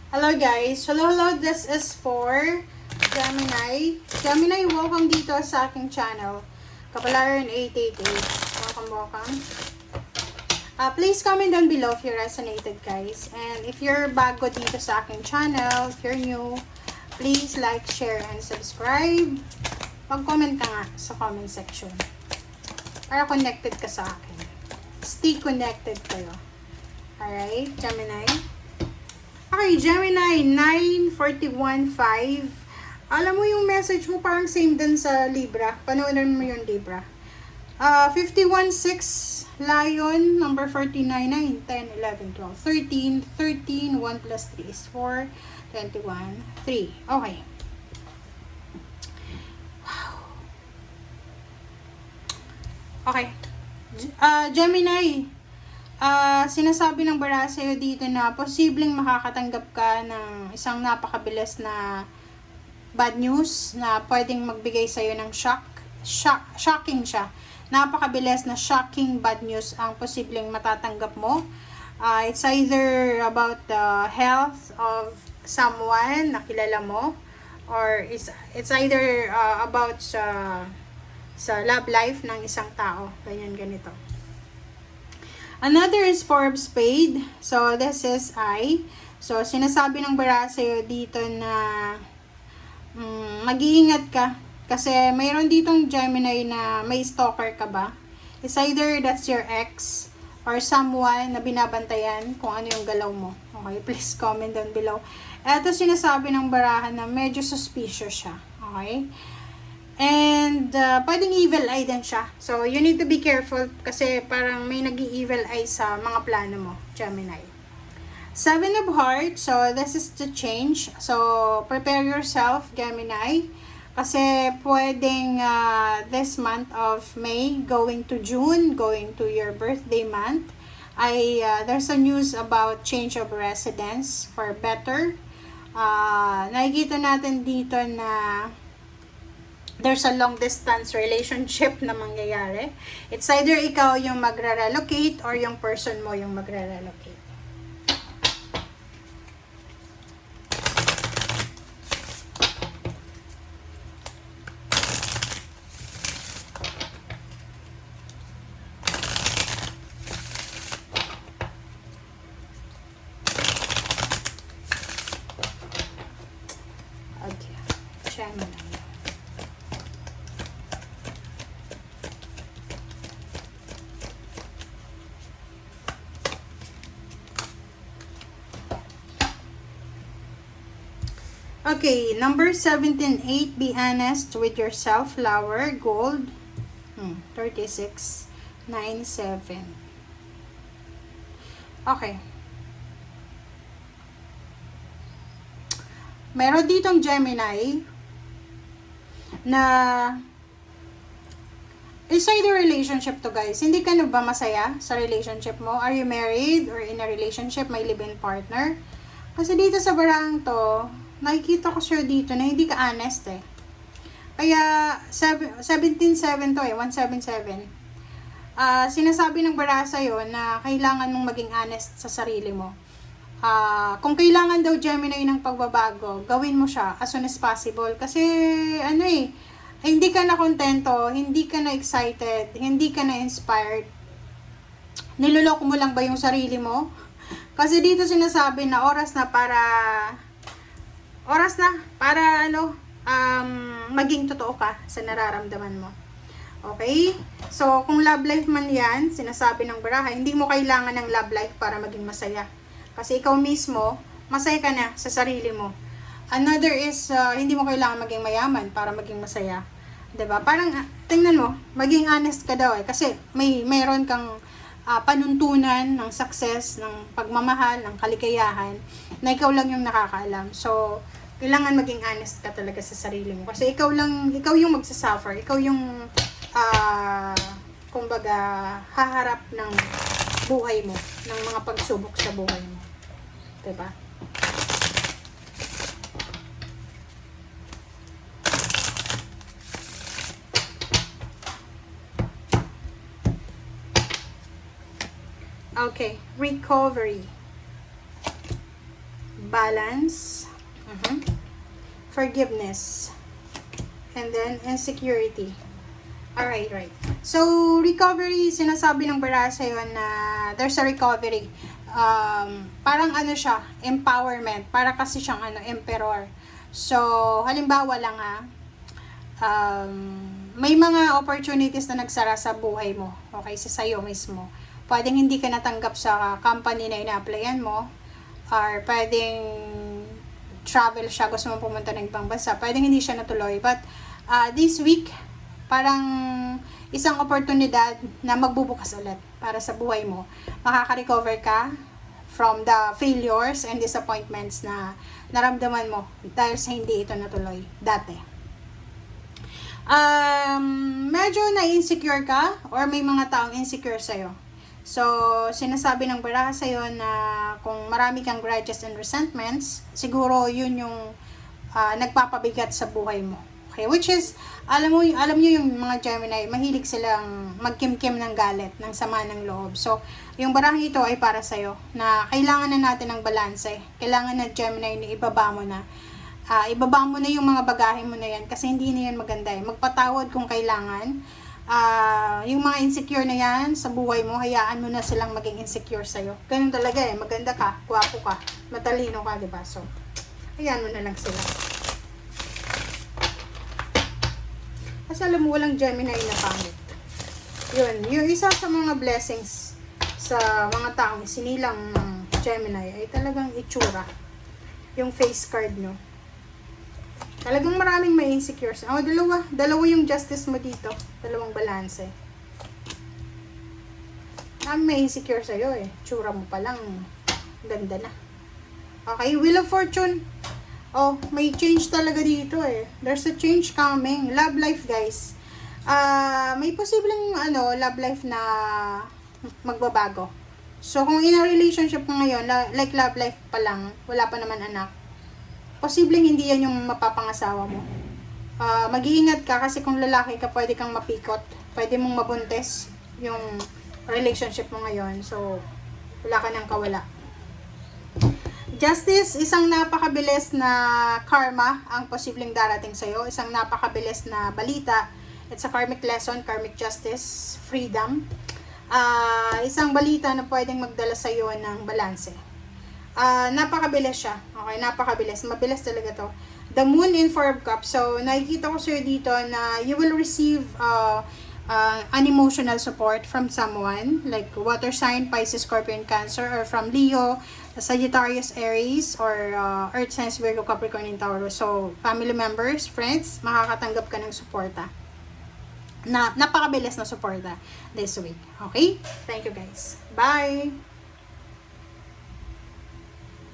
Hello guys. Hello. This is for Gemini. Gemini, welcome dito sa aking channel. Kapalaran 888. Welcome. Please comment down below if you resonated, guys. And if you're bago dito sa aking channel, if you're new, please like, share, and subscribe. Mag-comment ka nga sa comment section. Para connected ka sa akin. Stay connected kayo. Alright, Gemini. Okay, Gemini, 941.5. Alam mo yung message mo parang same din sa Libra. Panoorin mo yung Libra. 51.6, Lion, number 49, 9, 10, 11, 12, 13, 1 plus 3 is 4, 21, 3. Okay. Okay. Gemini, sinasabi ng bara sa'yo dito na posibleng makakatanggap ka ng isang napakabilis na bad news na pwedeng magbigay sa'yo ng shocking siya. Napakabilis na shocking bad news ang posibleng matatanggap mo. It's either about the health of someone na kilala mo, or it's either about sa love life ng isang tao. Ganito. Another is Four of Spades. So, this is I. So, sinasabi ng bara sa'yo dito na mag-iingat ka. Kasi mayroon ditong Gemini na may stalker ka ba? It's either that's your ex or someone na binabantayan kung ano yung galaw mo. Okay, please comment down below. Ito sinasabi ng barahan na medyo suspicious siya. Okay? And pwedeng evil eye din siya. So, you need to be careful kasi parang may nag-evil eye sa mga plano mo, Gemini. Seven of Hearts. So, this is to change. So, prepare yourself, Gemini. Kasi pwedeng this month of May, going to June, going to your birthday month, there's a news about change of residence for better. Nakikita natin dito na there's a long distance relationship na mangyayari. It's either ikaw yung magre-relocate or yung person mo yung magre-relocate. Okay. Gemini. Okay, number 17.8, be honest with yourself, flower, gold, 36.97. Okay. Meron ditong Gemini na it's either relationship to, guys. Hindi ka na ba masaya sa relationship mo? Are you married or in a relationship? May live-in partner? Kasi dito sa barang to, nakikita ko siya dito na hindi ka honest eh. Kaya 17.7 to eh, 177. Sinasabi ng bara sa'yo na kailangan mong maging honest sa sarili mo. Kung kailangan daw Gemini ng pagbabago, gawin mo siya as soon as possible. Kasi hindi ka na kontento, hindi ka na excited, hindi ka na inspired. Niloloko mo lang ba yung sarili mo? Kasi dito sinasabi na oras na para maging totoo ka sa nararamdaman mo. Okay? So, kung love life man yan, sinasabi ng baraha, hindi mo kailangan ng love life para maging masaya. Kasi ikaw mismo, masaya ka na sa sarili mo. Another is, hindi mo kailangan maging mayaman para maging masaya. 'Di ba? Parang, tingnan mo, maging honest ka daw eh. Kasi mayroon kang panuntunan ng success, ng pagmamahal, ng kaligayahan, na ikaw lang yung nakakaalam. So, kailangan maging honest ka talaga sa sarili mo. Kasi ikaw yung magsasuffer. Ikaw yung, kumbaga, haharap ng buhay mo, ng mga pagsubok sa buhay mo. Diba? Okay, recovery. balance, forgiveness, and then insecurity. Alright, right. So, recovery, sinasabi ng bara sa'yo na there's a recovery. Parang ano siya, empowerment. Para kasi siyang emperor. So, halimbawa lang may mga opportunities na nagsara sa buhay mo. Okay, sa sayo mismo. Pwedeng hindi ka natanggap sa company na ina-applyan mo. Or pwedeng travel siya, gusto mo pumunta ng ibang bansa. Pwedeng hindi siya natuloy. But, this week, parang isang oportunidad na magbubukas ulit para sa buhay mo. Makaka-recover ka from the failures and disappointments na naramdaman mo dahil sa hindi ito natuloy dati. Medyo na-insecure ka or may mga taong insecure sa'yo. So, sinasabi ng baraha sa'yo na kung marami kang grudges and resentments, siguro yun yung nagpapabigat sa buhay mo. Okay, which is, alam niyo yung mga Gemini, mahilig silang magkimkim ng galit, ng sama ng loob. So, yung barang ito ay para sa'yo, na kailangan na natin ng balanse. Kailangan na Gemini na ibaba mo na. Ibaba mo na yung mga bagahe mo na yan, kasi hindi na yan maganda eh. Magpatawad kung kailangan. Yung mga insecure na yan sa buhay mo, hayaan mo na silang maging insecure sa'yo. Ganun talaga eh, maganda ka, gwapo ka, matalino ka, diba? So, hayaan mo na lang sila. Kasi alam mo, walang Gemini na pangit. Yun, yung isa sa mga blessings sa mga taong sinilang ng Gemini ay talagang itsura. Yung face card, no? Talagang maraming may insecure. Dalawa yung justice mo dito. Dalawang balanse. May insecure sa'yo eh. Tsura mo pa lang, ganda na. Okay, Wheel of Fortune. Oh, may change talaga dito eh. There's a change coming. Love life, guys. May posibleng love life na magbabago. So, kung in a relationship mo ngayon, like love life pa lang, wala pa naman anak, posibleng hindi yan yung mapapangasawa mo. Mag-iingat ka kasi kung lalaki ka, pwede kang mapikot. Pwede mong mabuntis yung relationship mo ngayon. So, wala ka nang kawala. Justice, isang napakabilis na karma ang posibleng darating sa'yo. Isang napakabilis na balita. It's a karmic lesson, karmic justice, freedom. Isang balita na pwedeng magdala sa'yo ng balanse. Napakabilis siya. Okay, napakabilis. Mabilis talaga to. The Moon in Four of Cups. So, nakikita ko sa'yo dito na you will receive an emotional support from someone like water sign, Pisces, Scorpion, Cancer, or from Leo, Sagittarius, Aries, or Earth signs, Virgo, Capricorn, and Taurus. So, family members, friends, makakatanggap ka ng suporta. Napakabilis na suporta this week. Okay? Thank you guys. Bye!